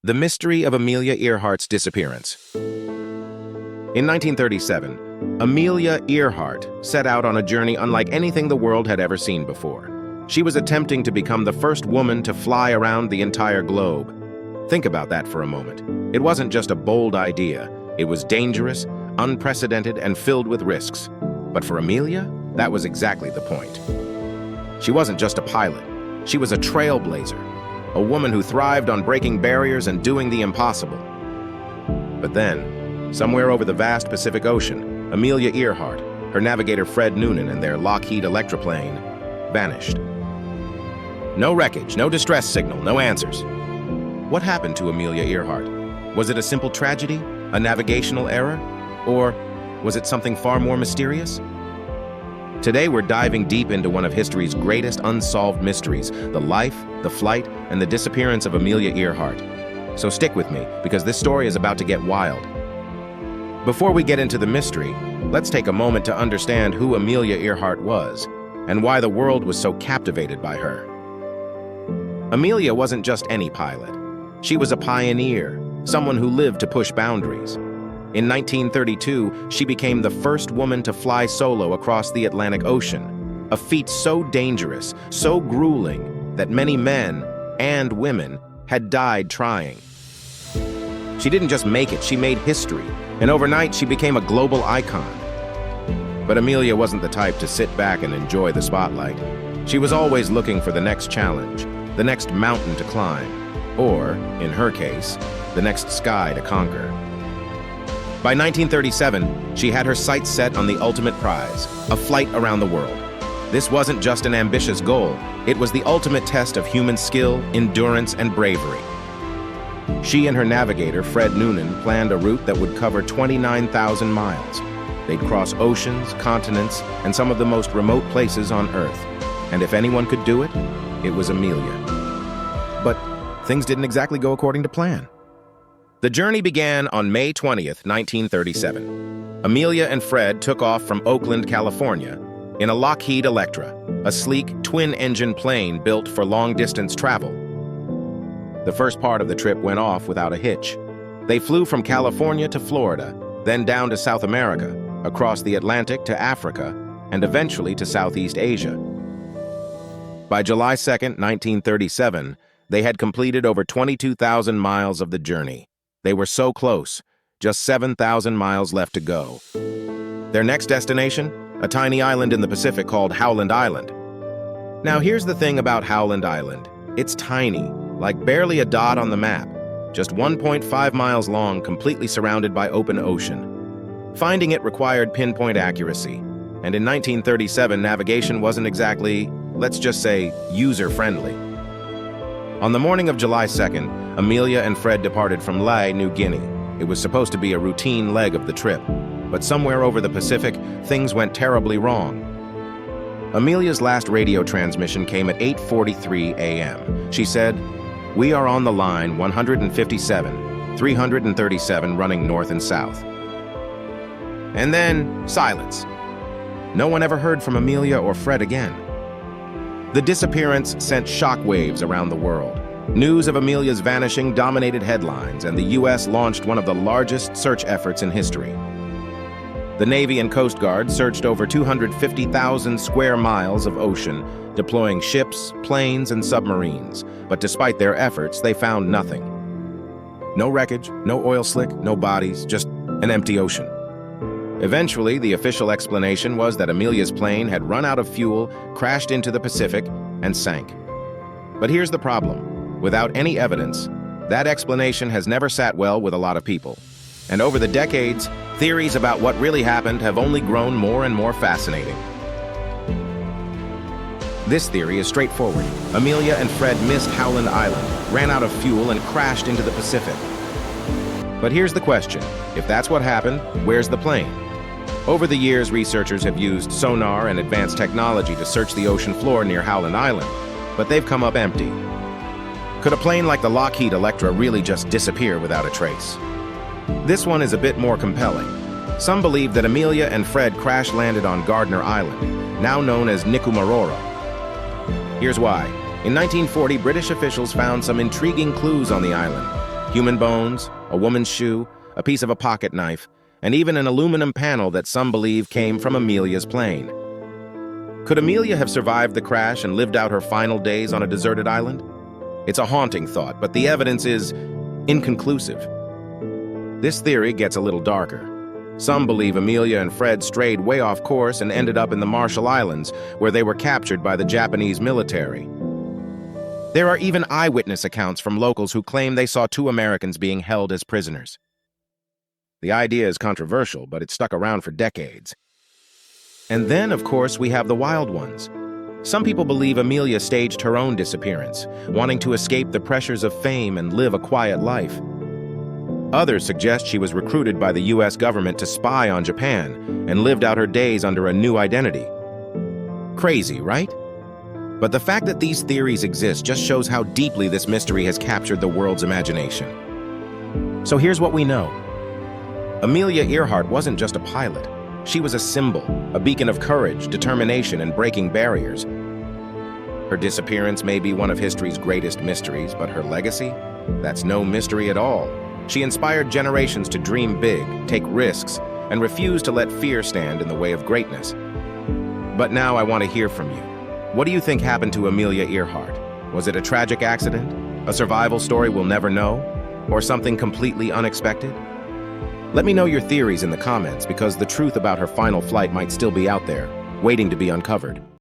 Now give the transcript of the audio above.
The mystery of Amelia Earhart's disappearance. In 1937, Amelia Earhart set out on a journey unlike anything the world had ever seen before. She was attempting to become the first woman to fly around the entire globe. Think about that for a moment. It wasn't just a bold idea. It was dangerous, unprecedented, and filled with risks. But for Amelia, that was exactly the point. She wasn't just a pilot. She was a trailblazer. A woman who thrived on breaking barriers and doing the impossible. But then, somewhere over the vast Pacific Ocean, Amelia Earhart, her navigator Fred Noonan, and their Lockheed Electroplane vanished. No wreckage, no distress signal, no answers. What happened to Amelia Earhart? Was it a simple tragedy, a navigational error, or was it something far more mysterious? Today we're diving deep into one of history's greatest unsolved mysteries, the life, the flight, and the disappearance of Amelia Earhart. So stick with me, because this story is about to get wild. Before we get into the mystery, let's take a moment to understand who Amelia Earhart was, and why the world was so captivated by her. Amelia wasn't just any pilot. She was a pioneer, someone who lived to push boundaries. In 1932, she became the first woman to fly solo across the Atlantic Ocean, a feat so dangerous, so grueling, that many men and women had died trying. She didn't just make it, she made history, and overnight she became a global icon. But Amelia wasn't the type to sit back and enjoy the spotlight. She was always looking for the next challenge, the next mountain to climb, or, in her case, the next sky to conquer. By 1937, she had her sights set on the ultimate prize, a flight around the world. This wasn't just an ambitious goal, it was the ultimate test of human skill, endurance, and bravery. She and her navigator, Fred Noonan, planned a route that would cover 29,000 miles. They'd cross oceans, continents, and some of the most remote places on Earth. And if anyone could do it, it was Amelia. But things didn't exactly go according to plan. The journey began on May 20th, 1937. Amelia and Fred took off from Oakland, California, in a Lockheed Electra, a sleek, twin-engine plane built for long-distance travel. The first part of the trip went off without a hitch. They flew from California to Florida, then down to South America, across the Atlantic to Africa, and eventually to Southeast Asia. By July 2nd, 1937, they had completed over 22,000 miles of the journey. They were so close, just 7,000 miles left to go. Their next destination? A tiny island in the Pacific called Howland Island. Now here's the thing about Howland Island. It's tiny, like barely a dot on the map, just 1.5 miles long, completely surrounded by open ocean. Finding it required pinpoint accuracy, and in 1937 navigation wasn't exactly, let's just say, user-friendly. On the morning of July 2nd, Amelia and Fred departed from Lae, New Guinea. It was supposed to be a routine leg of the trip, but somewhere over the Pacific, things went terribly wrong. Amelia's last radio transmission came at 8:43 a.m. She said, "We are on the line 157, 337 running north and south." And then, silence. No one ever heard from Amelia or Fred again. The disappearance sent shockwaves around the world. News of Amelia's vanishing dominated headlines, and the U.S. launched one of the largest search efforts in history. The Navy and Coast Guard searched over 250,000 square miles of ocean, deploying ships, planes, and submarines. But despite their efforts, they found nothing. No wreckage, no oil slick, no bodies, just an empty ocean. Eventually, the official explanation was that Amelia's plane had run out of fuel, crashed into the Pacific, and sank. But here's the problem. Without any evidence, that explanation has never sat well with a lot of people. And over the decades, theories about what really happened have only grown more and more fascinating. This theory is straightforward. Amelia and Fred missed Howland Island, ran out of fuel, and crashed into the Pacific. But here's the question. If that's what happened, where's the plane? Over the years, researchers have used sonar and advanced technology to search the ocean floor near Howland Island, but they've come up empty. Could a plane like the Lockheed Electra really just disappear without a trace? This one is a bit more compelling. Some believe that Amelia and Fred crash-landed on Gardner Island, now known as Nikumaroro. Here's why. In 1940, British officials found some intriguing clues on the island. Human bones, a woman's shoe, a piece of a pocket knife, and even an aluminum panel that some believe came from Amelia's plane. Could Amelia have survived the crash and lived out her final days on a deserted island? It's a haunting thought, but the evidence is inconclusive. This theory gets a little darker. Some believe Amelia and Fred strayed way off course and ended up in the Marshall Islands, where they were captured by the Japanese military. There are even eyewitness accounts from locals who claim they saw two Americans being held as prisoners. The idea is controversial, but it stuck around for decades. And then, of course, we have the wild ones. Some people believe Amelia staged her own disappearance, wanting to escape the pressures of fame and live a quiet life. Others suggest she was recruited by the US government to spy on Japan and lived out her days under a new identity. Crazy, right? But the fact that these theories exist just shows how deeply this mystery has captured the world's imagination. So here's what we know. Amelia Earhart wasn't just a pilot. She was a symbol, a beacon of courage, determination, and breaking barriers. Her disappearance may be one of history's greatest mysteries, but her legacy? That's no mystery at all. She inspired generations to dream big, take risks, and refuse to let fear stand in the way of greatness. But now I want to hear from you. What do you think happened to Amelia Earhart? Was it a tragic accident? A survival story we'll never know? Or something completely unexpected? Let me know your theories in the comments, because the truth about her final flight might still be out there, waiting to be uncovered.